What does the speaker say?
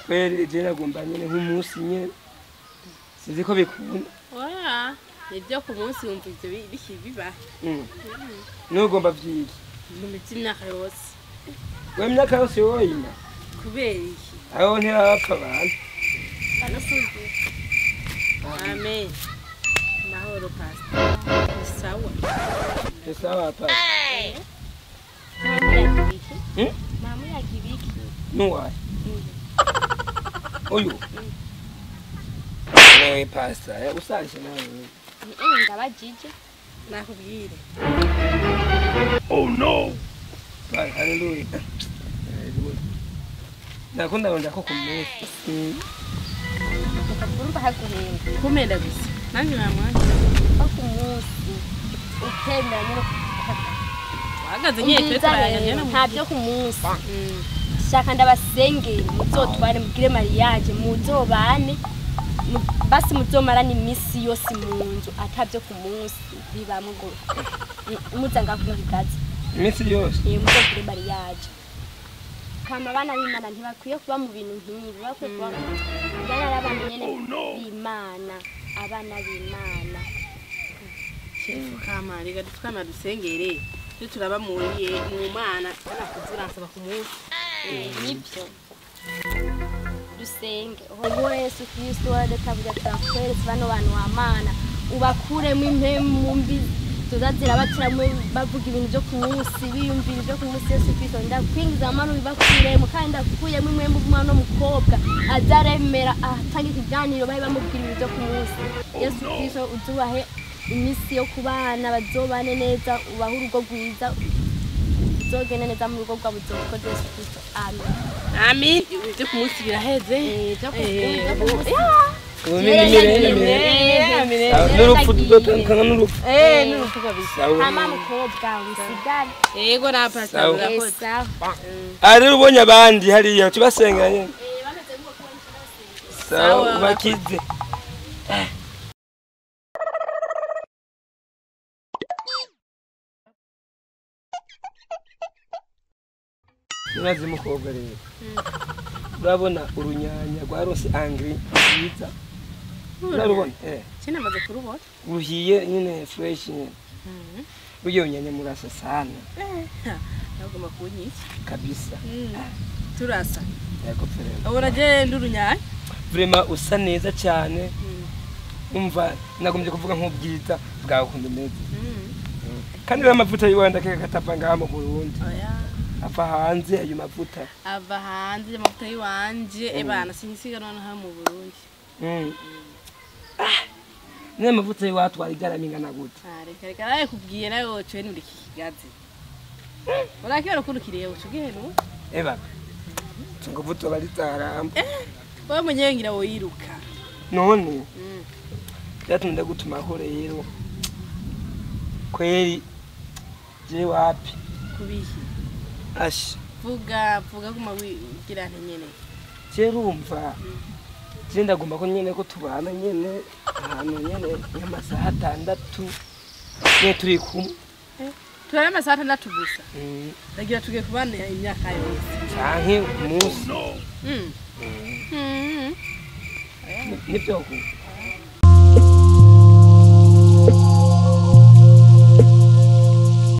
kweli je nagomba nyene nk'umunsi nyene sinzi ko bikunda oya nibyo ku munsi wumva ivyo bikibiba nugomba vyiki mu myaka yose we myaka yose woyina kubera iki aho ntihapfa abantu banasuze amen mahoro pastor sawa sawa papa mama yakibiki nuwaye uyu wewe pastor usalishe nawe ndabajije nakubwire oh no hallelujah nakunda ronda ko kumesi urumva haguhenga kumenda gusa nanjye namwanje ku munsi ukemera nyine wagaze nyine twetwaranye ntabyo ku munsi shaka ndabasengere muzotware mugire mariage muzobane basi muzomarana imisi yose mu nzu atabyo ku munsi bibamwe ngo muzanga kubigaza imisi yose muzogire mariage kama bana b'Imana ntibakwiye kuba mu bintu nk'ibi bakwiye kuba bana abantu nyene b'Imana abana b'Imana shefu kama riga twama dusengere turaba mu Mana kana kuziransaba ku munsi nibyo dusenge oho Yesu Kristo adatabuja twakwere bano bantu w'Amana ubakuremo impemu mbi tuzazira batiramwe bavuga ibintu byo ku munsi biyumvira byo ku munsi Yesu Kristo ndakwingiza amano bibakuremo kandi ndakuyemo imwembu umwana w'umukobwa azaremera atanga ikiganiro bahe bamubwira ibintu byo ku munsi Yesu Kristo uzubahe imisi yo kubana bazobane neza ubaho urugo rwiza uzogenda neza mu rugo rwa buzoko Yesu Kristo amen amen byo ku munsi biraheze n'urupfu dutandukana n'urupfu n'urupfu kabisa mama mukobwa wisigane yego na pastor urakoze ari ubonye abandi hariya tubasenganye sawa bakize urazi mukobwa rero urabona urunyanya rwarose angry nziza urabona cyane maze kurubona ruhiye nyine fresh nyine uyo nyanya murasa sana nagomba kunyiki kabisa turasa yego frere abona je ndurunyanya vraiment usa neza cyane umva nagombye kuvuga nk'ubwiza bwawe kundi neza kandi amavuta yiwanda keka katava ngaha mu Burundi oya ava hanze ayo mavuta ava hanze amavuta yiwanje ebana sinyisiga none ha mu Burundi ne mavuta yiwatwara igaramingana gute reka nawe kubwiye nawe woce n'uri kigazi urakira ukuntu kiriye ucugiheno eba tunguvuto bari taramba wowe munyewe ngira wo yiruka none byatunda gutumaho rero kweri je wapi kubihi ash vuga kuma wigira nyene cerumva je ndagomba ko nyene ko tubana nyene ahantu nyene y'amasaha 6 ne turi kumwe turare amasaha 6 gusa ndagira tugiye kubana imyaka yose canke umunsi nibyo